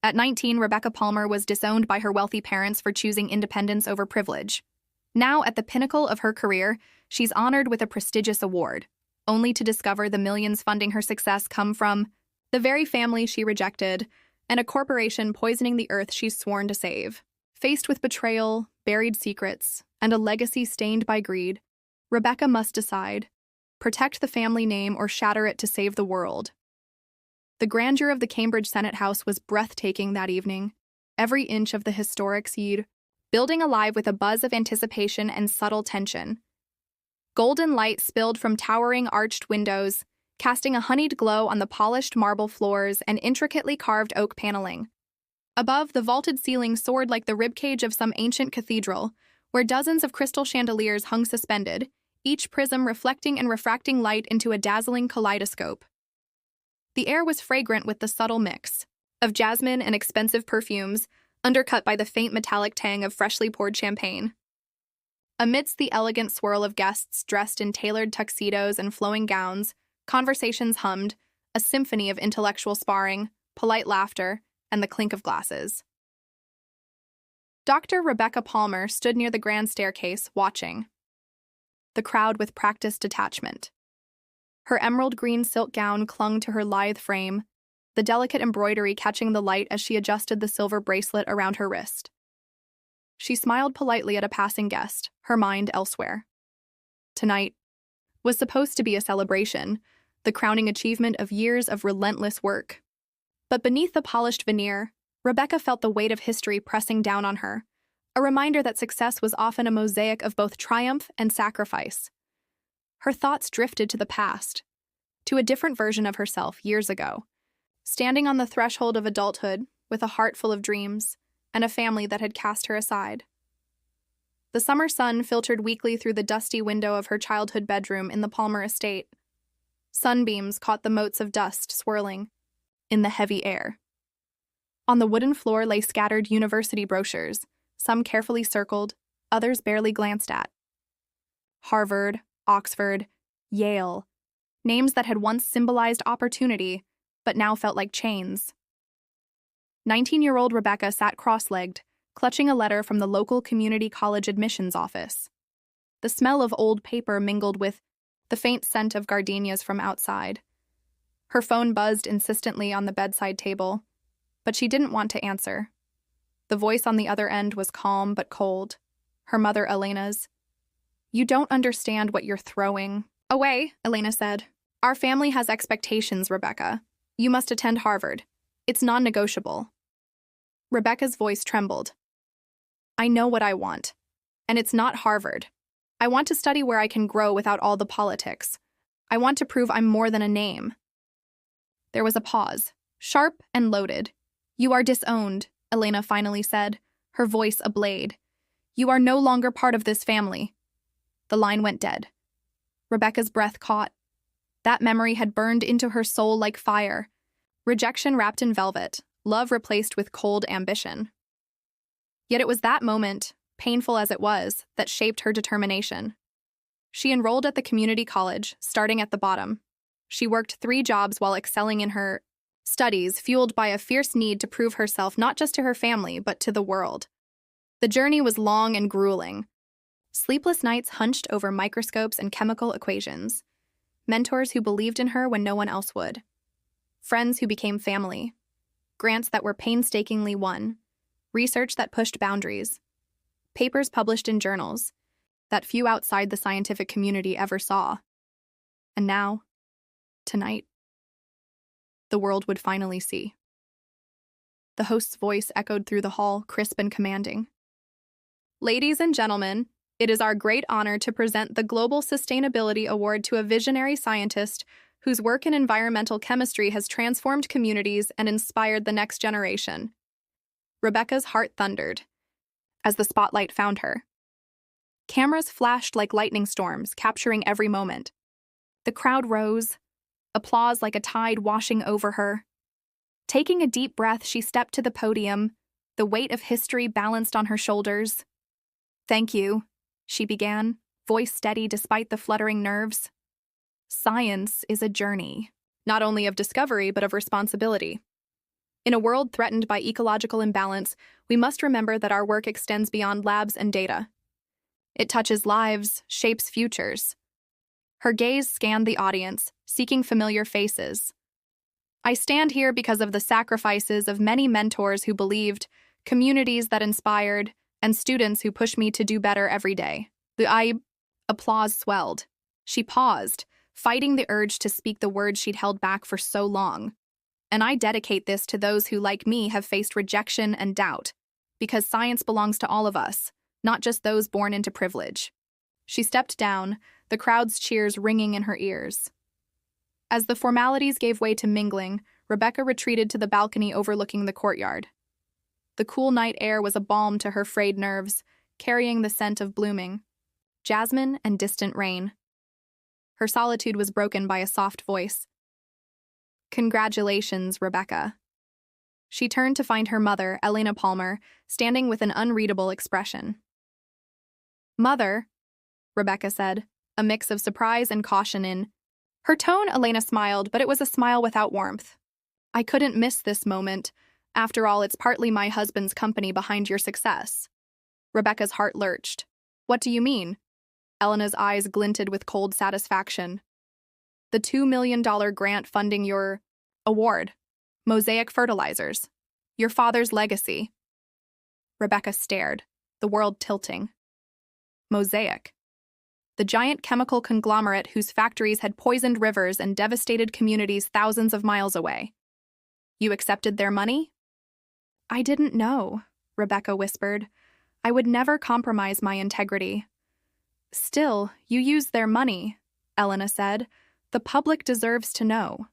At 19, Rebecca Palmer was disowned by her wealthy parents for choosing independence over privilege. Now, at the pinnacle of her career, she's honored with a prestigious award, only to discover the millions funding her success come from the very family she rejected and a corporation poisoning the earth she's sworn to save. Faced with betrayal, buried secrets, and a legacy stained by greed, Rebecca must decide: protect the family name or shatter it to save the world. The grandeur of the Cambridge Senate House was breathtaking that evening, every inch of the historic seed building alive with a buzz of anticipation and subtle tension. Golden light spilled from towering arched windows, casting a honeyed glow on the polished marble floors and intricately carved oak paneling. Above, the vaulted ceiling soared like the ribcage of some ancient cathedral, where dozens of crystal chandeliers hung suspended, each prism reflecting and refracting light into a dazzling kaleidoscope. The air was fragrant with the subtle mix of jasmine and expensive perfumes, undercut by the faint metallic tang of freshly poured champagne. Amidst the elegant swirl of guests dressed in tailored tuxedos and flowing gowns, conversations hummed, a symphony of intellectual sparring, polite laughter, and the clink of glasses. Dr. Rebecca Palmer stood near the grand staircase, watching the crowd with practiced detachment. Her emerald green silk gown clung to her lithe frame, the delicate embroidery catching the light as she adjusted the silver bracelet around her wrist. She smiled politely at a passing guest, her mind elsewhere. Tonight was supposed to be a celebration, the crowning achievement of years of relentless work. But beneath the polished veneer, Rebecca felt the weight of history pressing down on her, a reminder that success was often a mosaic of both triumph and sacrifice. Her thoughts drifted to the past, to a different version of herself years ago, standing on the threshold of adulthood with a heart full of dreams and a family that had cast her aside. The summer sun filtered weakly through the dusty window of her childhood bedroom in the Palmer estate. Sunbeams caught the motes of dust swirling in the heavy air. On the wooden floor lay scattered university brochures, some carefully circled, others barely glanced at. Harvard, Oxford, Yale, names that had once symbolized opportunity, but now felt like chains. 19-year-old Rebecca sat cross-legged, clutching a letter from the local community college admissions office. The smell of old paper mingled with the faint scent of gardenias from outside. Her phone buzzed insistently on the bedside table, but she didn't want to answer. The voice on the other end was calm but cold, her mother Elena's. "You don't understand what you're throwing away," Elena said. "Our family has expectations, Rebecca. You must attend Harvard. It's non-negotiable." Rebecca's voice trembled. "I know what I want, and it's not Harvard. I want to study where I can grow without all the politics. I want to prove I'm more than a name." There was a pause, sharp and loaded. "You are disowned," Elena finally said, her voice ablade. "You are no longer part of this family." The line went dead. Rebecca's breath caught. That memory had burned into her soul like fire. Rejection wrapped in velvet, love replaced with cold ambition. Yet it was that moment, painful as it was, that shaped her determination. She enrolled at the community college, starting at the bottom. She worked 3 jobs while excelling in her studies, fueled by a fierce need to prove herself not just to her family, but to the world. The journey was long and grueling. Sleepless nights hunched over microscopes and chemical equations. Mentors who believed in her when no one else would. Friends who became family. Grants that were painstakingly won. Research that pushed boundaries. Papers published in journals that few outside the scientific community ever saw. And now, tonight, the world would finally see. The host's voice echoed through the hall, crisp and commanding. "Ladies and gentlemen, it is our great honor to present the Global Sustainability Award to a visionary scientist whose work in environmental chemistry has transformed communities and inspired the next generation." Rebecca's heart thundered as the spotlight found her. Cameras flashed like lightning storms, capturing every moment. The crowd rose, applause like a tide washing over her. Taking a deep breath, she stepped to the podium, the weight of history balanced on her shoulders. "Thank you," she began, voice steady despite the fluttering nerves. "Science is a journey, not only of discovery but of responsibility. In a world threatened by ecological imbalance, we must remember that our work extends beyond labs and data. It touches lives, shapes futures. Her gaze scanned the audience, seeking familiar faces. I stand here because of the sacrifices of many mentors who believed, communities that inspired, and students who push me to do better every day. The applause swelled. She paused, fighting the urge to speak the words she'd held back for so long. And I dedicate this to those who, like me, have faced rejection and doubt, because science belongs to all of us, not just those born into privilege. She stepped down, the crowd's cheers ringing in her ears. As the formalities gave way to mingling, Rebecca retreated to the balcony overlooking the courtyard. The cool night air was a balm to her frayed nerves, carrying the scent of blooming jasmine and distant rain. Her solitude was broken by a soft voice. "Congratulations, Rebecca." She turned to find her mother, Elena Palmer, standing with an unreadable expression. "Mother," Rebecca said, a mix of surprise and caution in her tone. Elena smiled, but it was a smile without warmth. "I couldn't miss this moment. After all, it's partly my husband's company behind your success." Rebecca's heart lurched. "What do you mean?" Elena's eyes glinted with cold satisfaction. "The $2 million grant funding your award, Mosaic Fertilizers, your father's legacy." Rebecca stared, the world tilting. Mosaic, the giant chemical conglomerate whose factories had poisoned rivers and devastated communities thousands of miles away. "You accepted their money?" "I didn't know," Rebecca whispered. "I would never compromise my integrity." "Still, you used their money," Elena said. "The public deserves to know."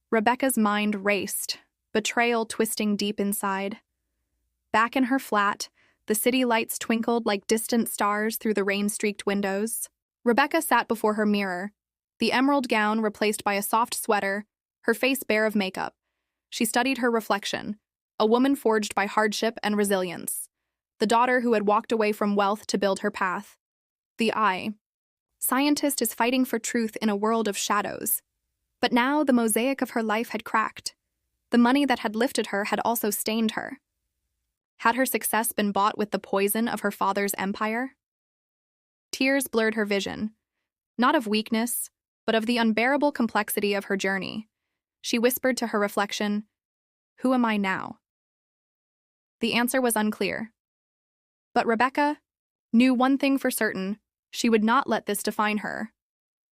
Rebecca's mind raced, betrayal twisting deep inside. Back in her flat, the city lights twinkled like distant stars through the rain-streaked windows. Rebecca sat before her mirror, the emerald gown replaced by a soft sweater, her face bare of makeup. She studied her reflection, a woman forged by hardship and resilience, the daughter who had walked away from wealth to build her path. The scientist is fighting for truth in a world of shadows. But now the mosaic of her life had cracked. The money that had lifted her had also stained her. Had her success been bought with the poison of her father's empire? Tears blurred her vision, not of weakness, but of the unbearable complexity of her journey. She whispered to her reflection, "Who am I now?" The answer was unclear. But Rebecca knew one thing for certain: she would not let this define her.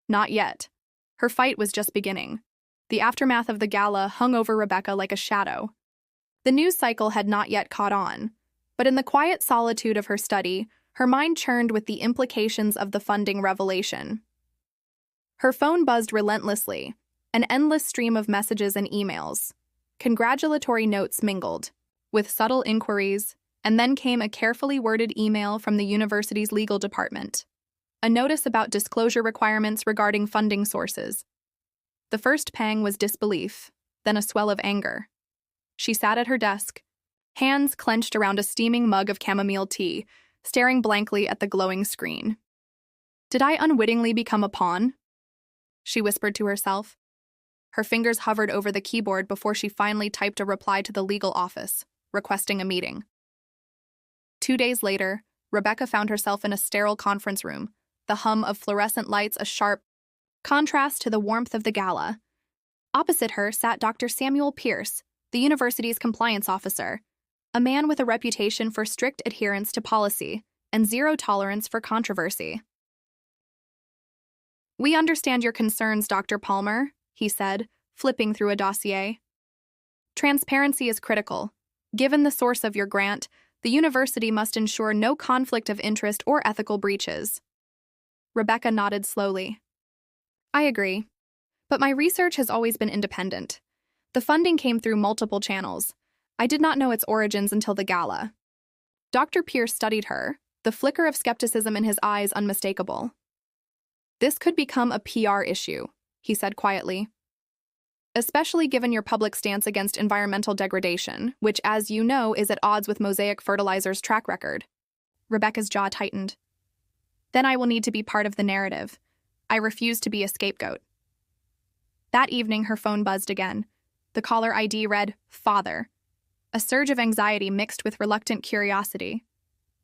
Not yet. Her fight was just beginning. The aftermath of the gala hung over Rebecca like a shadow. The news cycle had not yet caught on, but in the quiet solitude of her study, her mind churned with the implications of the funding revelation. Her phone buzzed relentlessly, an endless stream of messages and emails. Congratulatory notes mingled with subtle inquiries, and then came a carefully worded email from the university's legal department. A notice about disclosure requirements regarding funding sources. The first pang was disbelief, then a swell of anger. She sat at her desk, hands clenched around a steaming mug of chamomile tea, staring blankly at the glowing screen. "Did I unwittingly become a pawn?" she whispered to herself. Her fingers hovered over the keyboard before she finally typed a reply to the legal office, requesting a meeting. 2 days later, Rebecca found herself in a sterile conference room, the hum of fluorescent lights a sharp contrast to the warmth of the gala. Opposite her sat Dr. Samuel Pierce, the university's compliance officer, a man with a reputation for strict adherence to policy and zero tolerance for controversy. "We understand your concerns, Dr. Palmer," he said, flipping through a dossier. "Transparency is critical. Given the source of your grant, the university must ensure no conflict of interest or ethical breaches." Rebecca nodded slowly. "I agree. But my research has always been independent. The funding came through multiple channels. I did not know its origins until the gala." Dr. Pierce studied her, the flicker of skepticism in his eyes unmistakable. "This could become a PR issue," he said quietly. "Especially given your public stance against environmental degradation, which, as you know, is at odds with Mosaic Fertilizers' track record." Rebecca's jaw tightened. "Then I will need to be part of the narrative. I refuse to be a scapegoat." That evening, her phone buzzed again. The caller ID read, "Father." A surge of anxiety mixed with reluctant curiosity.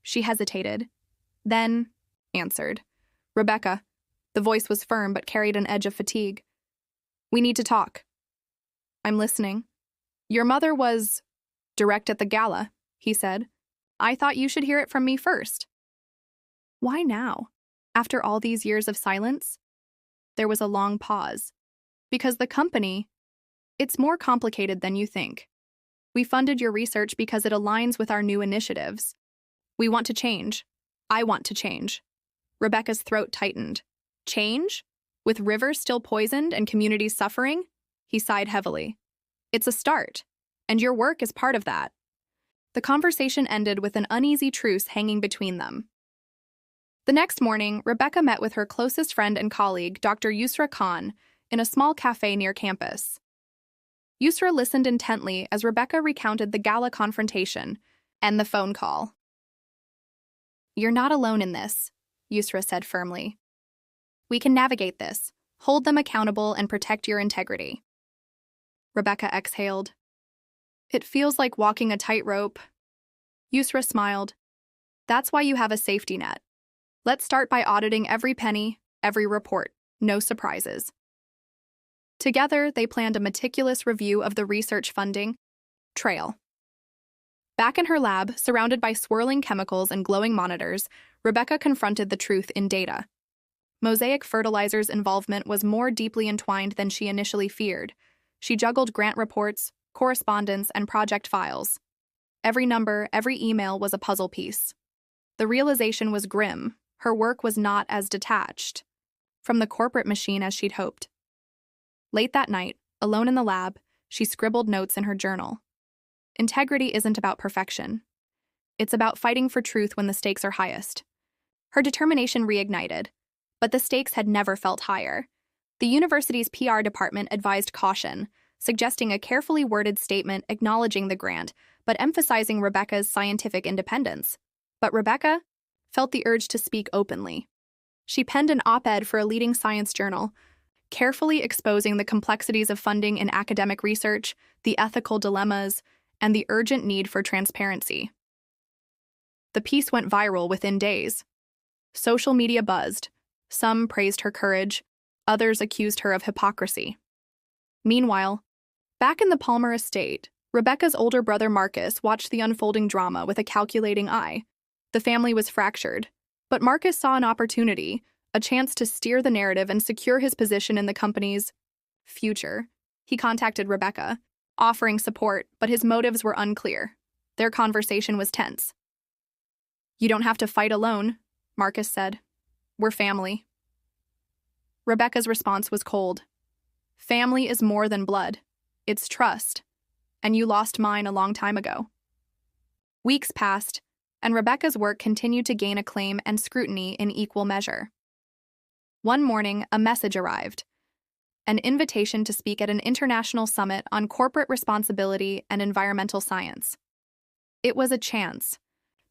She hesitated, then answered. "Rebecca." The voice was firm but carried an edge of fatigue. "We need to talk." "I'm listening." "Your mother was direct at the gala," he said. "I thought you should hear it from me first." Why now? After all these years of silence? There was a long pause. "Because the company, it's more complicated than you think. We funded your research because it aligns with our new initiatives. We want to change. I want to change." Rebecca's throat tightened. "Change? With rivers still poisoned and communities suffering?" He sighed heavily. "It's a start, and your work is part of that." The conversation ended with an uneasy truce hanging between them. The next morning, Rebecca met with her closest friend and colleague, Dr. Yusra Khan, in a small cafe near campus. Yusra listened intently as Rebecca recounted the gala confrontation and the phone call. "You're not alone in this," Yusra said firmly. "We can navigate this, hold them accountable, and protect your integrity." Rebecca exhaled. "It feels like walking a tightrope." Yusra smiled. "That's why you have a safety net. Let's start by auditing every penny, every report. No surprises." Together, they planned a meticulous review of the research funding trail. Back in her lab, surrounded by swirling chemicals and glowing monitors, Rebecca confronted the truth in data. Mosaic Fertilizer's involvement was more deeply entwined than she initially feared. She juggled grant reports, correspondence, and project files. Every number, every email was a puzzle piece. The realization was grim. Her work was not as detached from the corporate machine as she'd hoped. Late that night, alone in the lab, she scribbled notes in her journal. Integrity isn't about perfection. It's about fighting for truth when the stakes are highest. Her determination reignited, but the stakes had never felt higher. The university's PR department advised caution, suggesting a carefully worded statement acknowledging the grant, but emphasizing Rebecca's scientific independence. But Rebecca felt the urge to speak openly. She penned an op-ed for a leading science journal, carefully exposing the complexities of funding in academic research, the ethical dilemmas, and the urgent need for transparency. The piece went viral within days. Social media buzzed. Some praised her courage, others accused her of hypocrisy. Meanwhile, back in the Palmer estate, Rebecca's older brother Marcus watched the unfolding drama with a calculating eye. The family was fractured, but Marcus saw an opportunity, a chance to steer the narrative and secure his position in the company's future. He contacted Rebecca, offering support, but his motives were unclear. Their conversation was tense. "You don't have to fight alone," Marcus said. "We're family." Rebecca's response was cold. "Family is more than blood. It's trust. And you lost mine a long time ago." Weeks passed, and Rebecca's work continued to gain acclaim and scrutiny in equal measure. One morning, a message arrived. An invitation to speak at an international summit on corporate responsibility and environmental science. It was a chance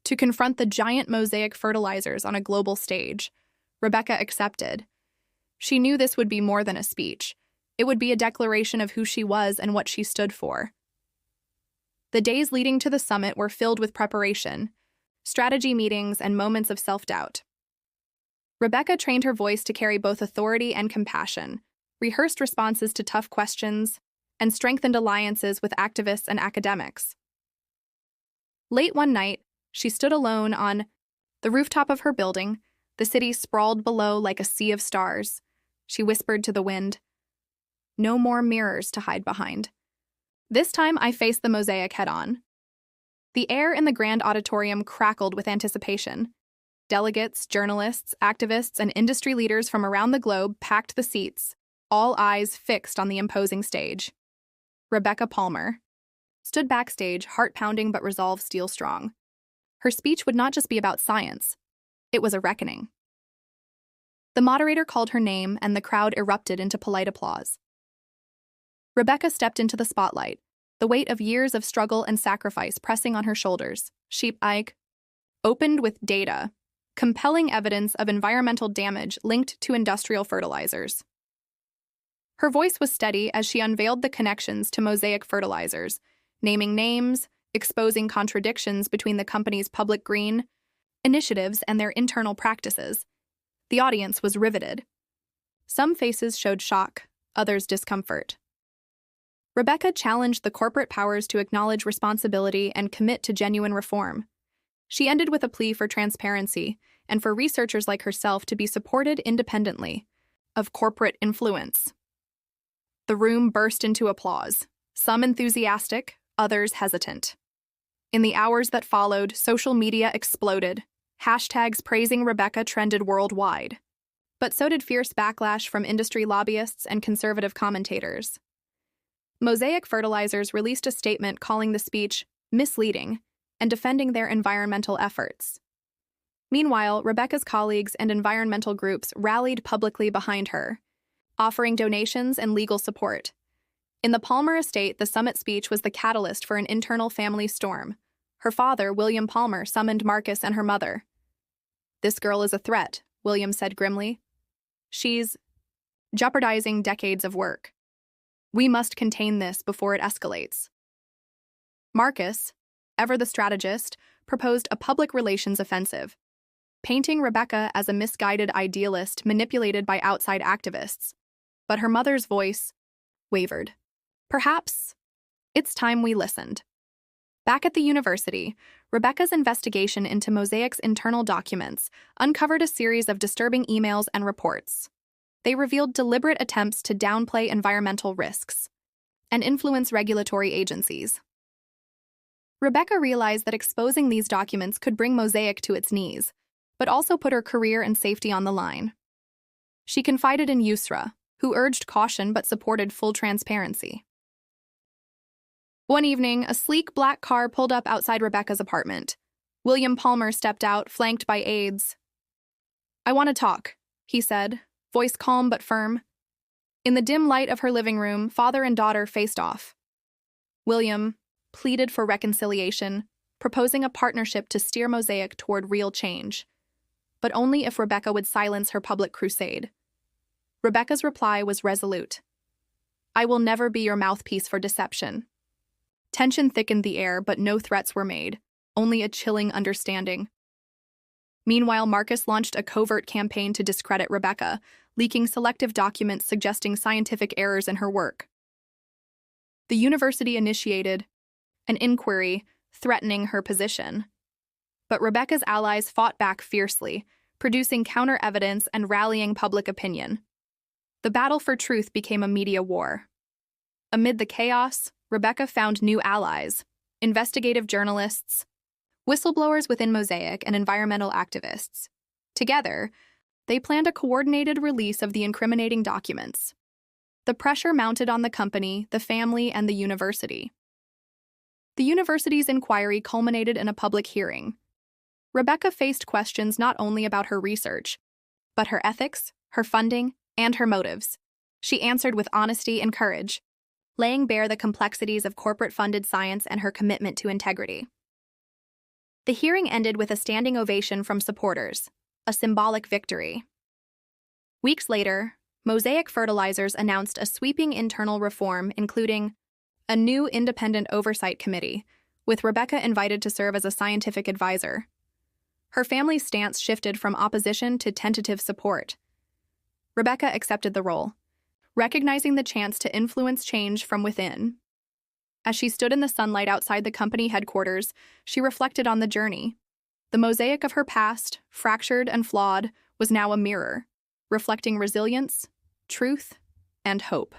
to confront the giant Mosaic Fertilizers on a global stage. Rebecca accepted. She knew this would be more than a speech. It would be a declaration of who she was and what she stood for. The days leading to the summit were filled with preparation, strategy meetings, and moments of self-doubt. Rebecca trained her voice to carry both authority and compassion, rehearsed responses to tough questions, and strengthened alliances with activists and academics. Late one night, she stood alone on the rooftop of her building. The city sprawled below like a sea of stars. She whispered to the wind, "No more mirrors to hide behind. This time I faced the mosaic head-on." The air in the grand auditorium crackled with anticipation. Delegates, journalists, activists, and industry leaders from around the globe packed the seats, all eyes fixed on the imposing stage. Rebecca Palmer stood backstage, heart-pounding but resolve steel-strong. Her speech would not just be about science. It was a reckoning. The moderator called her name, and the crowd erupted into polite applause. Rebecca stepped into the spotlight, the weight of years of struggle and sacrifice pressing on her shoulders. Sheep Ike opened with data, compelling evidence of environmental damage linked to industrial fertilizers. Her voice was steady as she unveiled the connections to Mosaic Fertilizers, naming names, exposing contradictions between the company's public green initiatives and their internal practices. The audience was riveted. Some faces showed shock, others discomfort. Rebecca challenged the corporate powers to acknowledge responsibility and commit to genuine reform. She ended with a plea for transparency and for researchers like herself to be supported independently of corporate influence. The room burst into applause, some enthusiastic, others hesitant. In the hours that followed, social media exploded. Hashtags praising Rebecca trended worldwide. But so did fierce backlash from industry lobbyists and conservative commentators. Mosaic Fertilizers released a statement calling the speech misleading and defending their environmental efforts. Meanwhile, Rebecca's colleagues and environmental groups rallied publicly behind her, offering donations and legal support. In the Palmer estate, the summit speech was the catalyst for an internal family storm. Her father, William Palmer, summoned Marcus and her mother. "This girl is a threat," William said grimly. "She's jeopardizing decades of work. We must contain this before it escalates." Marcus, ever the strategist, proposed a public relations offensive, painting Rebecca as a misguided idealist manipulated by outside activists. But her mother's voice wavered. "Perhaps it's time we listened." Back at the university, Rebecca's investigation into Mosaic's internal documents uncovered a series of disturbing emails and reports. They revealed deliberate attempts to downplay environmental risks and influence regulatory agencies. Rebecca realized that exposing these documents could bring Mosaic to its knees, but also put her career and safety on the line. She confided in Yusra, who urged caution but supported full transparency. One evening, a sleek black car pulled up outside Rebecca's apartment. William Palmer stepped out, flanked by aides. "I want to talk," he said, voice calm but firm. In the dim light of her living room, father and daughter faced off. William pleaded for reconciliation, proposing a partnership to steer Mosaic toward real change, but only if Rebecca would silence her public crusade. Rebecca's reply was resolute. "I will never be your mouthpiece for deception." Tension thickened the air, but no threats were made, only a chilling understanding. Meanwhile, Marcus launched a covert campaign to discredit Rebecca, leaking selective documents suggesting scientific errors in her work. The university initiated an inquiry threatening her position. But Rebecca's allies fought back fiercely, producing counter-evidence and rallying public opinion. The battle for truth became a media war. Amid the chaos, Rebecca found new allies: investigative journalists, whistleblowers within Mosaic, and environmental activists. Together, they planned a coordinated release of the incriminating documents. The pressure mounted on the company, the family, and the university. The university's inquiry culminated in a public hearing. Rebecca faced questions not only about her research, but her ethics, her funding, and her motives. She answered with honesty and courage, laying bare the complexities of corporate-funded science and her commitment to integrity. The hearing ended with a standing ovation from supporters, a symbolic victory. Weeks later, Mosaic Fertilizers announced a sweeping internal reform, including a new independent oversight committee, with Rebecca invited to serve as a scientific advisor. Her family's stance shifted from opposition to tentative support. Rebecca accepted the role, recognizing the chance to influence change from within. As she stood in the sunlight outside the company headquarters, she reflected on the journey. The mosaic of her past, fractured and flawed, was now a mirror, reflecting resilience, truth, and hope.